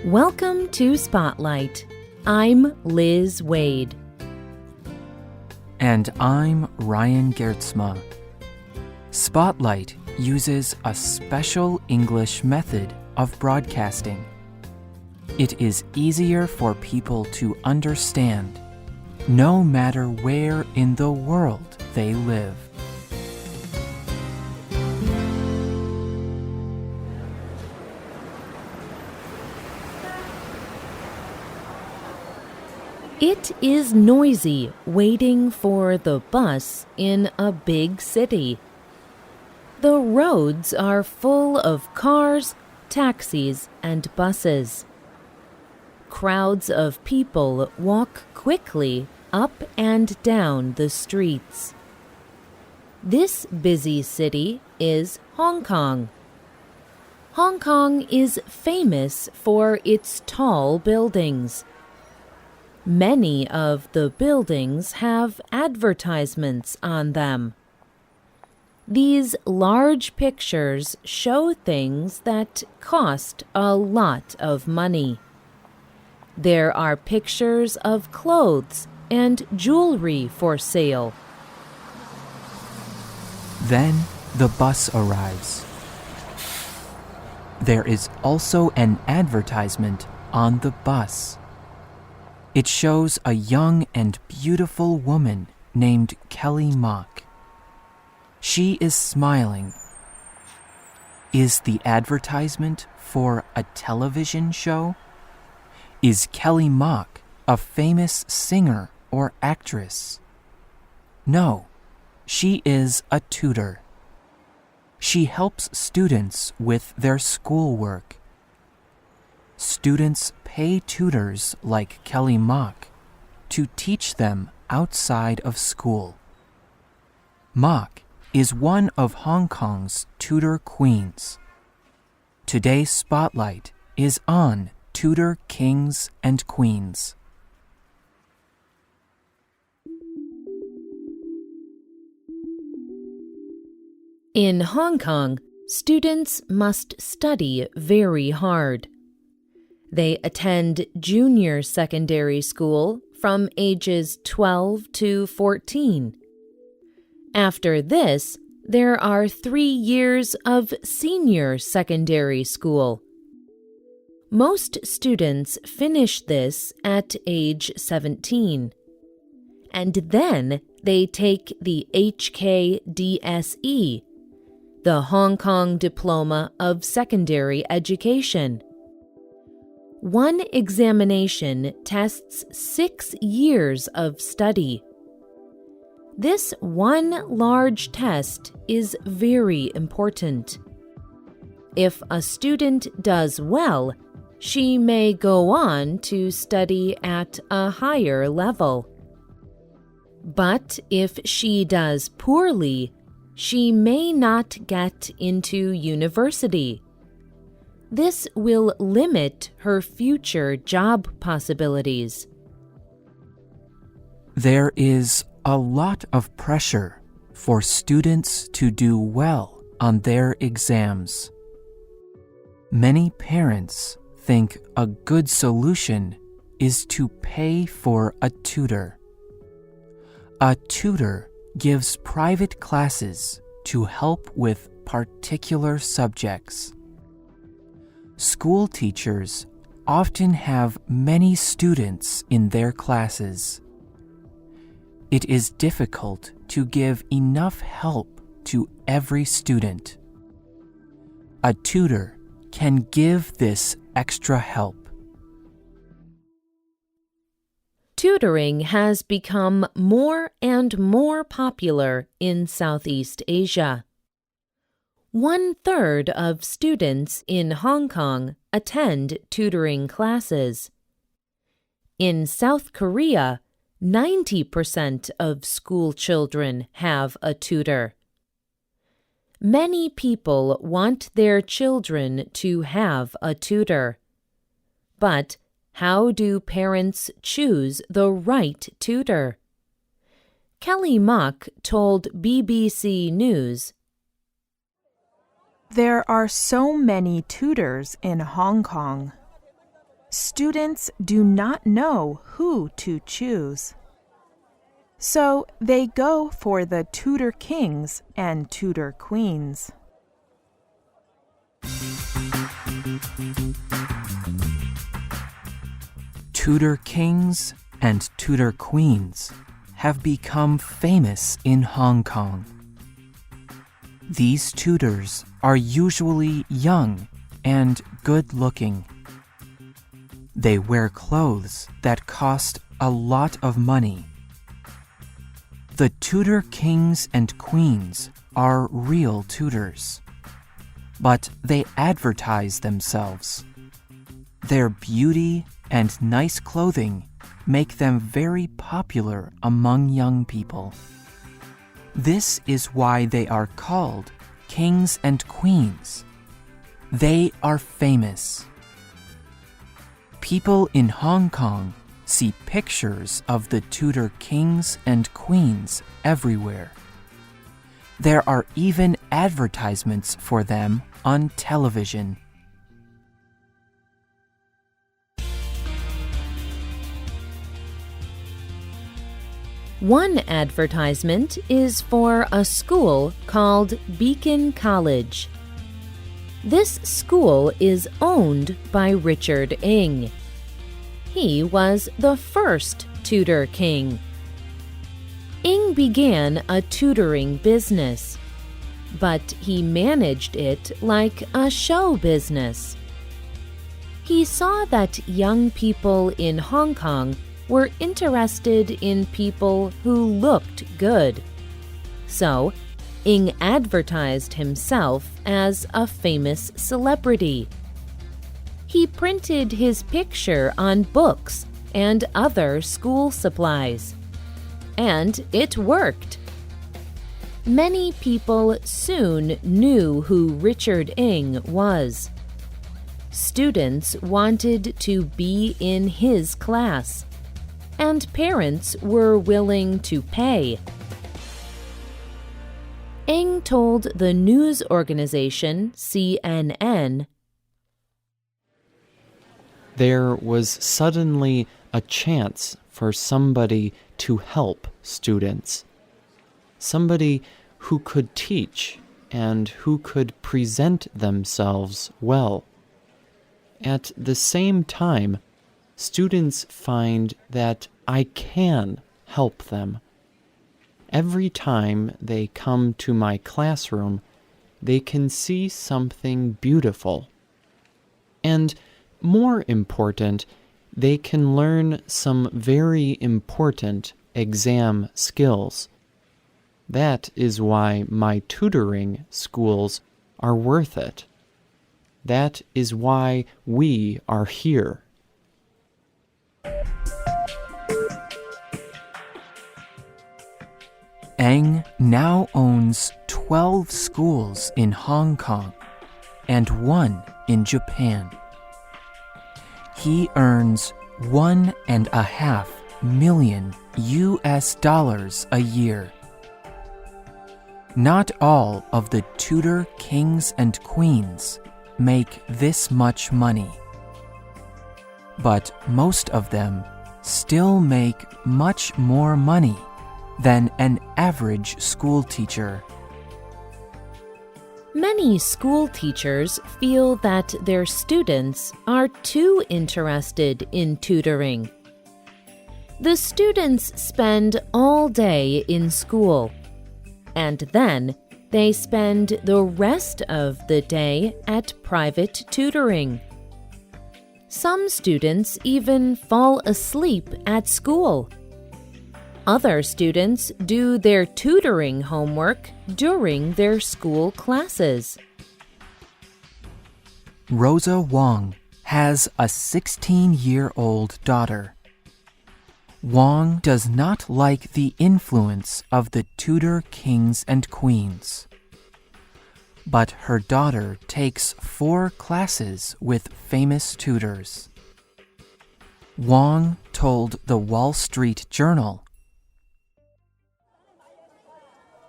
Welcome to Spotlight. I'm Liz Waid. And I'm Ryan Geertsma. Spotlight uses a special English method of broadcasting. It is easier for people to understand, no matter where in the world they live. It is noisy waiting for the bus in a big city. The roads are full of cars, taxis, and buses. Crowds of people walk quickly up and down the streets. This busy city is Hong Kong. Hong Kong is famous for its tall buildings. Many of the buildings have advertisements on them. These large pictures show things that cost a lot of money. There are pictures of clothes and jewelry for sale. Then the bus arrives. There is also an advertisement on the bus. It shows a young and beautiful woman named Kelly Mock. She is smiling. Is the advertisement for a television show? Is Kelly Mock a famous singer or actress? No, she is a tutor. She helps students with their schoolwork. Students pay tutors like Kelly Mock to teach them outside of school. Mock is one of Hong Kong's Tutor Queens. Today's Spotlight is on Tutor Kings and Queens. In Hong Kong, students must study very hard. They attend junior secondary school from ages 12 to 14. After this, there are 3 years of senior secondary school. Most students finish this at age 17. And then they take the HKDSE, the Hong Kong Diploma of Secondary Education. One examination tests 6 years of study. This one large test is very important. If a student does well, she may go on to study at a higher level. But if she does poorly, she may not get into university. This will limit her future job possibilities. There is a lot of pressure for students to do well on their exams. Many parents think a good solution is to pay for a tutor. A tutor gives private classes to help with particular subjects. School teachers often have many students in their classes. It is difficult to give enough help to every student. A tutor can give this extra help. Tutoring has become more and more popular in Southeast Asia. 1/3 of students in Hong Kong attend tutoring classes. In South Korea, 90% of school children have a tutor. Many people want their children to have a tutor. But how do parents choose the right tutor? Kelly Mock told BBC News, There are so many tutors in Hong Kong. students do not know who to choose. So they go for the Tutor Kings and Tutor Queens. Tutor Kings and Tutor Queens have become famous in Hong Kong. These tutors are usually young and good-looking. They wear clothes that cost a lot of money. The Tutor Kings and Queens are real tutors, but they advertise themselves. Their beauty and nice clothing make them very popular among young people. This is why they are called kings and queens. They are famous. People in Hong Kong see pictures of the Tutor Kings and Queens everywhere. There are even advertisements for them on television. One advertisement is for a school called Beacon College. This school is owned by Richard Ng. He was the first Tutor King. Ng began a tutoring business, but he managed it like a show business. He saw that young people in Hong Kong were interested in people who looked good. So, Ng advertised himself as a famous celebrity. He printed his picture on books and other school supplies. And it worked. Many people soon knew who Richard Ng was. Students wanted to be in his class, and parents were willing to pay. Ng told the news organization CNN, "There was suddenly a chance for somebody to help students, somebody who could teach and who could present themselves well. At the same time, students find that I can help them. Every time they come to my classroom, they can see something beautiful. And more important, they can learn some very important exam skills. That is why my tutoring schools are worth it. That is why we are here." Ng now owns 12 schools in Hong Kong and 1 in Japan. He earns $1.5 million a year. Not all of the Tutor Kings and Queens make this much money, but most of them still make much more money than an average school teacher. Many school teachers feel that their students are too interested in tutoring. The students spend all day in school, and then they spend the rest of the day at private tutoring. Some students even fall asleep at school. Other students do their tutoring homework during their school classes. Rosa Wong has a 16-year-old daughter. Wong does not like the influence of the Tutor Kings and Queens. But her daughter takes 4 classes with famous tutors. Wong told the Wall Street Journal,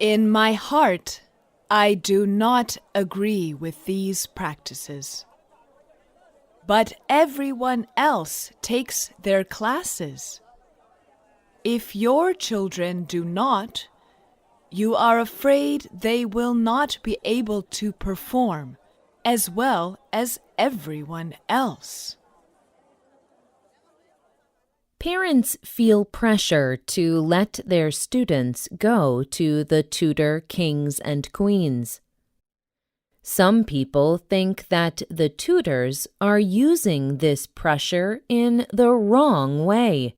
"In my heart, I do not agree with these practices. but everyone else takes their classes. If your children do not, you are afraid they will not be able to perform as well as everyone else. Parents feel pressure to let their students go to the Tutor Kings and Queens. Some people think that the tutors are using this pressure in the wrong way.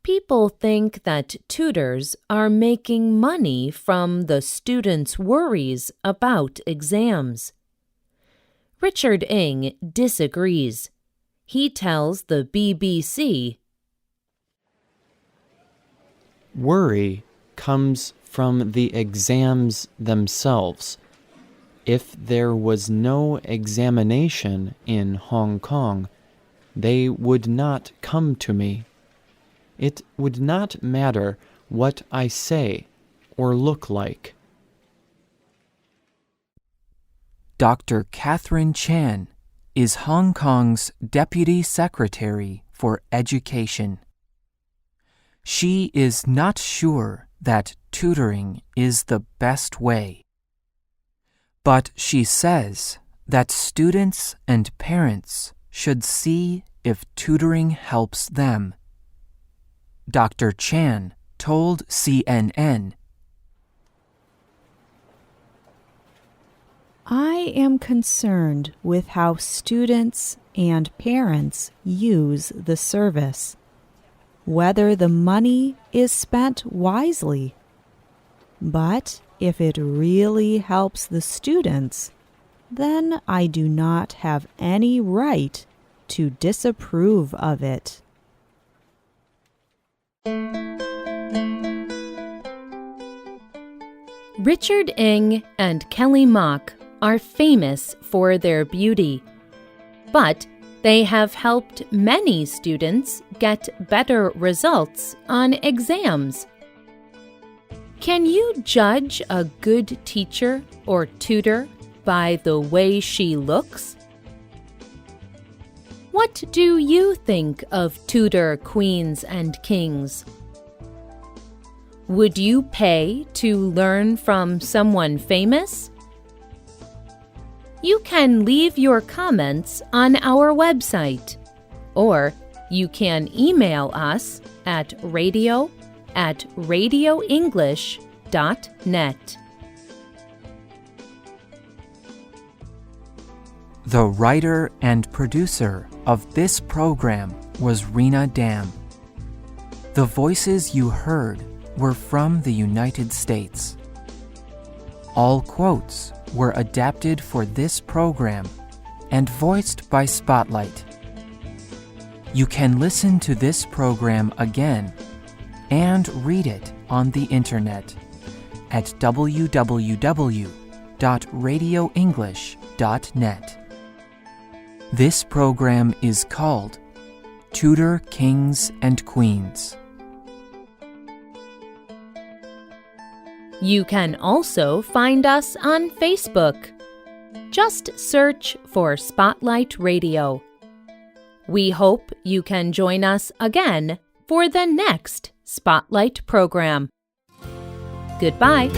People think that tutors are making money from the students' worries about exams. Richard Ng disagrees. He tells the BBC, Worry comes from the exams themselves. If there was no examination in Hong Kong, they would not come to me. It would not matter what I say or look like. Dr. Catherine Chan is Hong Kong's Deputy Secretary for Education. She is not sure that tutoring is the best way, but she says that students and parents should see if tutoring helps them. Dr. Chan told CNN, I am concerned with how students and parents use the service, whether the money is spent wisely. But if it really helps the students, then I do not have any right to disapprove of it. Richard Ng and Kelly Mock are famous for their beauty, but they have helped many students get better results on exams. Can you judge a good teacher or tutor by the way she looks? What do you think of Tutor Queens and Kings? Would you pay to learn from someone famous? You can leave your comments on our website, or you can email us at radio@radioenglish.net. The writer and producer of this program was Rena Dam. The voices you heard were from the United States. All quotes were adapted for this program and voiced by Spotlight. You can listen to this program again and read it on the internet at www.radioenglish.net. This program is called Tutor Kings and Queens. You can also find us on Facebook. Just search for Spotlight Radio. We hope you can join us again for the next Spotlight program. Goodbye.